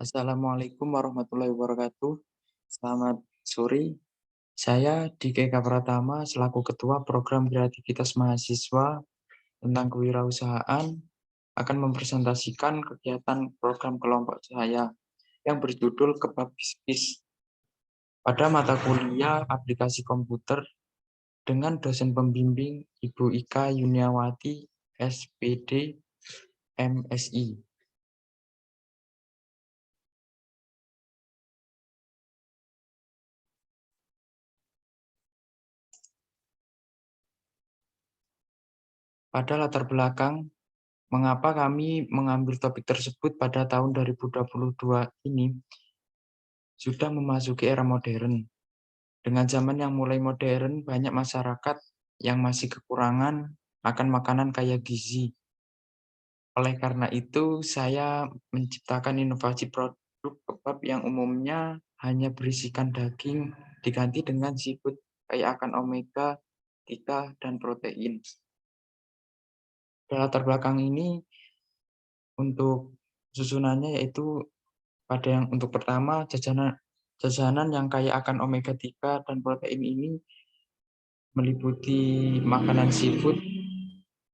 Assalamualaikum warahmatullahi wabarakatuh. Selamat sore. Saya Dika Pratama selaku Ketua Program Kreativitas Mahasiswa tentang Kewirausahaan akan mempresentasikan kegiatan program kelompok saya yang berjudul Kebab Bis pada mata kuliah aplikasi komputer dengan dosen pembimbing Ibu Ika Yuniawati, SPD, MSI. Pada latar belakang mengapa kami mengambil topik tersebut pada tahun 2022 ini sudah memasuki era modern. Dengan zaman yang mulai modern, banyak masyarakat yang masih kekurangan akan makanan kaya gizi. Oleh karena itu, saya menciptakan inovasi produk kebab yang umumnya hanya berisikan daging diganti dengan seafood kaya akan omega 3 dan protein. Di latar belakang ini untuk susunannya yaitu pada yang untuk pertama jajanan yang kaya akan omega 3 dan protein ini meliputi makanan seafood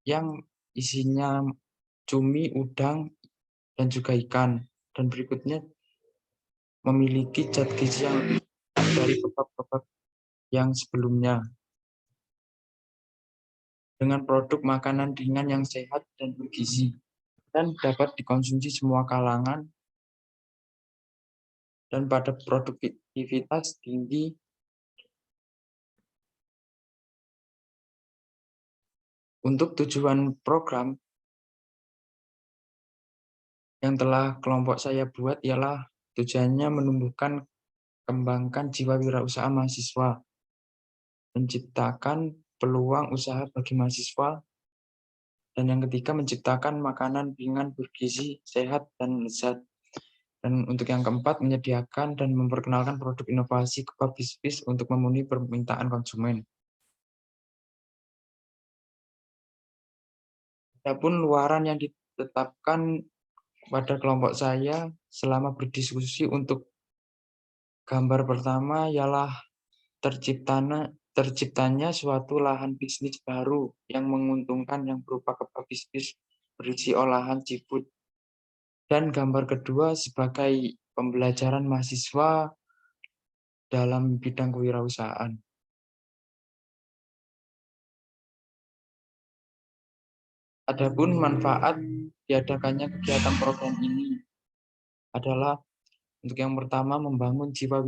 yang isinya cumi, udang, dan juga ikan. Dan berikutnya memiliki zat gizi yang lebih dari kebab-kebab yang sebelumnya. Dengan produk makanan ringan yang sehat dan bergizi dan dapat dikonsumsi semua kalangan dan pada produktivitas tinggi. Untuk tujuan program yang telah kelompok saya buat ialah tujuannya menumbuhkan kembangkan jiwa wirausaha mahasiswa, menciptakan peluang usaha bagi mahasiswa, dan yang ketiga menciptakan makanan ringan bergizi, sehat, dan lezat. Dan untuk yang keempat, menyediakan dan memperkenalkan produk inovasi kebab bis untuk memenuhi permintaan konsumen. Adapun luaran yang ditetapkan pada kelompok saya selama berdiskusi untuk gambar pertama ialah terciptanya suatu lahan bisnis baru yang menguntungkan yang berupa kebab bisnis berisi olahan seafood. Dan gambar kedua sebagai pembelajaran mahasiswa dalam bidang kewirausahaan. Adapun manfaat diadakannya kegiatan program ini adalah untuk yang pertama membangun jiwa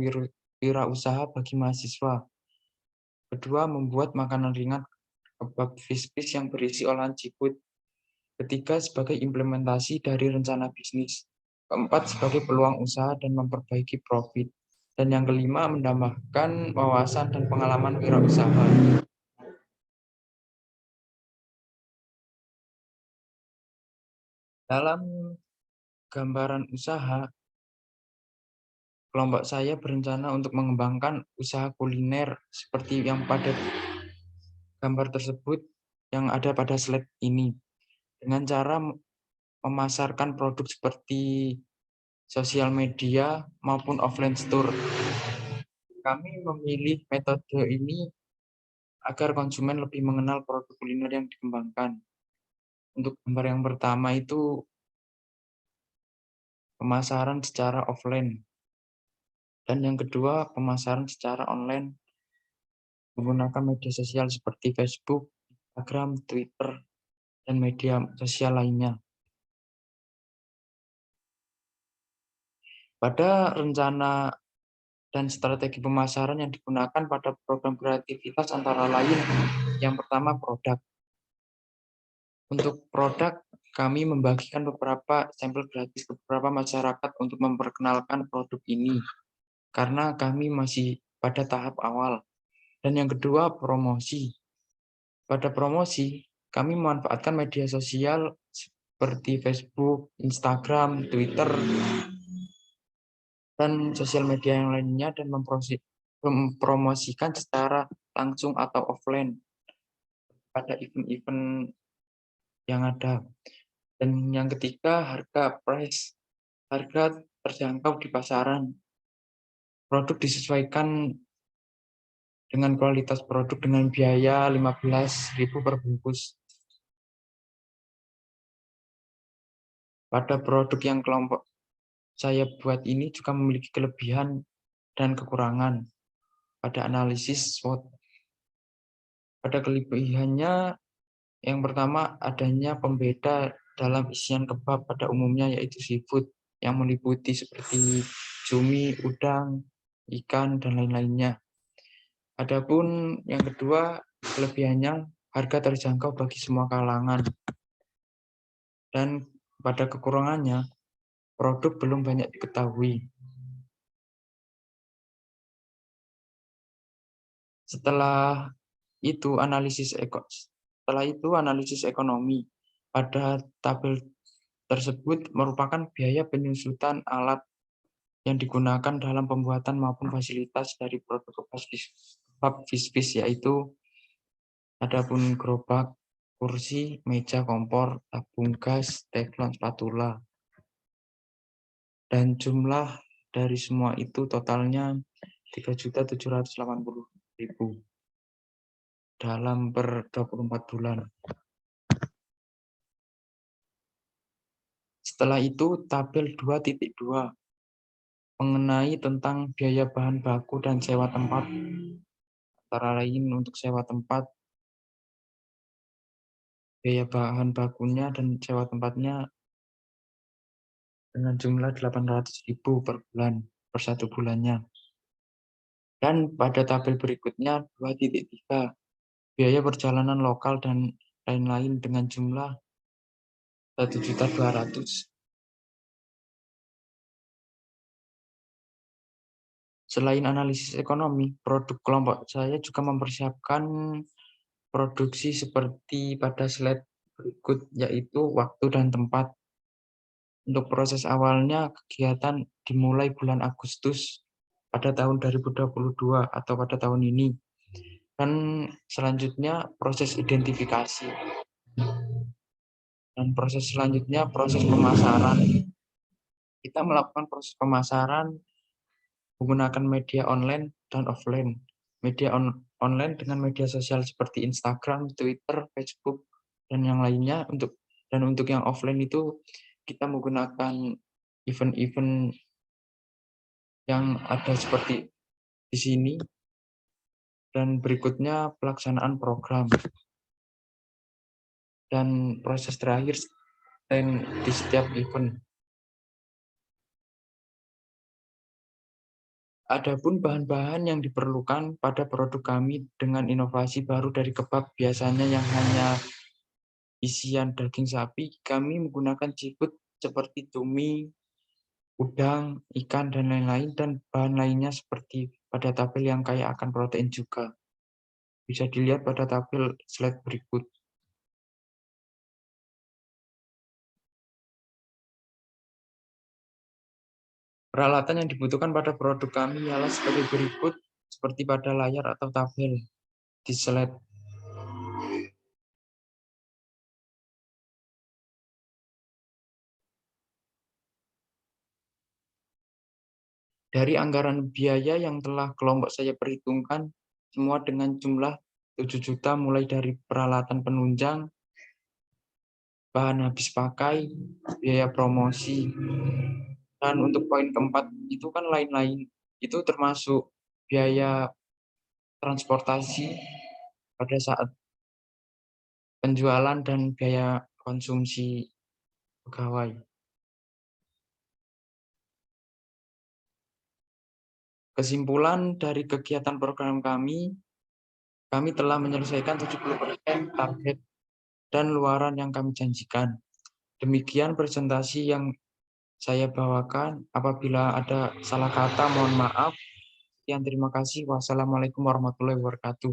wirausaha bagi mahasiswa. Kedua, membuat makanan ringan kebab fish yang berisi olahan seafood. Ketiga, sebagai implementasi dari rencana bisnis. Keempat, sebagai peluang usaha dan memperbaiki profit. Dan yang kelima, menambahkan wawasan dan pengalaman wirausaha. Dalam gambaran usaha, kelompok saya berencana untuk mengembangkan usaha kuliner seperti yang pada gambar tersebut yang ada pada slide ini. Dengan cara memasarkan produk seperti sosial media maupun offline store. Kami memilih metode ini agar konsumen lebih mengenal produk kuliner yang dikembangkan. Untuk gambar yang pertama itu pemasaran secara offline. Dan yang kedua pemasaran secara online menggunakan media sosial seperti Facebook, Instagram, Twitter, dan media sosial lainnya. Pada rencana dan strategi pemasaran yang digunakan pada program kreativitas antara lain yang pertama produk. Untuk produk, kami membagikan beberapa sampel gratis ke beberapa masyarakat untuk memperkenalkan produk ini, karena kami masih pada tahap awal. Dan yang kedua, promosi. Pada promosi, kami memanfaatkan media sosial seperti Facebook, Instagram, Twitter, dan sosial media yang lainnya dan mempromosikan secara langsung atau offline pada event-event yang ada. Dan yang ketiga, harga price. Harga terjangkau di pasaran. Produk disesuaikan dengan kualitas produk dengan biaya 15.000 per bungkus. Pada produk yang kelompok saya buat ini juga memiliki kelebihan dan kekurangan. Pada analisis SWOT, pada kelebihannya yang pertama adanya pembeda dalam isian kebab pada umumnya yaitu seafood yang meliputi seperti cumi, udang, ikan, dan lain-lainnya. Adapun yang kedua, kelebihannya harga terjangkau bagi semua kalangan. Dan pada kekurangannya, produk belum banyak diketahui. Setelah itu analisis ekonomi. Pada tabel tersebut merupakan biaya penyusutan alat yang digunakan dalam pembuatan maupun fasilitas dari produk kebab fish, yaitu adapun gerobak, kursi, meja, kompor, tabung gas, teflon, spatula. Dan jumlah dari semua itu totalnya 3.780.000 dalam per 24 bulan. Setelah itu tabel 2.2 mengenai tentang biaya bahan baku dan sewa tempat. Antara lain untuk sewa tempat, biaya bahan bakunya dan sewa tempatnya dengan jumlah 800.000 per bulan, per 1 bulannya. Dan pada tabel berikutnya 2.3 biaya perjalanan lokal dan lain-lain dengan jumlah 1.200.000. Selain analisis ekonomi, produk kelompok saya juga mempersiapkan produksi seperti pada slide berikut, yaitu waktu dan tempat. Untuk proses awalnya, kegiatan dimulai bulan Agustus pada tahun 2022 atau pada tahun ini. Dan selanjutnya proses identifikasi. Dan proses selanjutnya proses pemasaran. Kita melakukan proses pemasaran menggunakan media online dan offline. Media online dengan media sosial seperti Instagram, Twitter, Facebook, dan yang lainnya. Untuk yang offline itu kita menggunakan event-event yang ada seperti di sini. Dan berikutnya pelaksanaan program. Dan proses terakhir di setiap event. Adapun bahan-bahan yang diperlukan pada produk kami dengan inovasi baru dari kebab biasanya yang hanya isian daging sapi, kami menggunakan seafood seperti cumi, udang, ikan, dan lain-lain, dan bahan lainnya seperti pada tabel yang kaya akan protein juga. Bisa dilihat pada tabel slide berikut. Peralatan yang dibutuhkan pada produk kami ialah sebagai berikut, seperti pada layar atau tabel di slide. Dari anggaran biaya yang telah kelompok saya perhitungkan, semua dengan jumlah 7 juta mulai dari peralatan penunjang, bahan habis pakai, biaya promosi. Dan untuk poin keempat itu kan lain-lain. Itu termasuk biaya transportasi pada saat penjualan dan biaya konsumsi pegawai. Kesimpulan dari kegiatan program kami telah menyelesaikan 70% target dan luaran yang kami janjikan. Demikian presentasi yang saya bawakan. Apabila ada salah kata, mohon maaf. Sekian, terima kasih. Wassalamualaikum warahmatullahi wabarakatuh.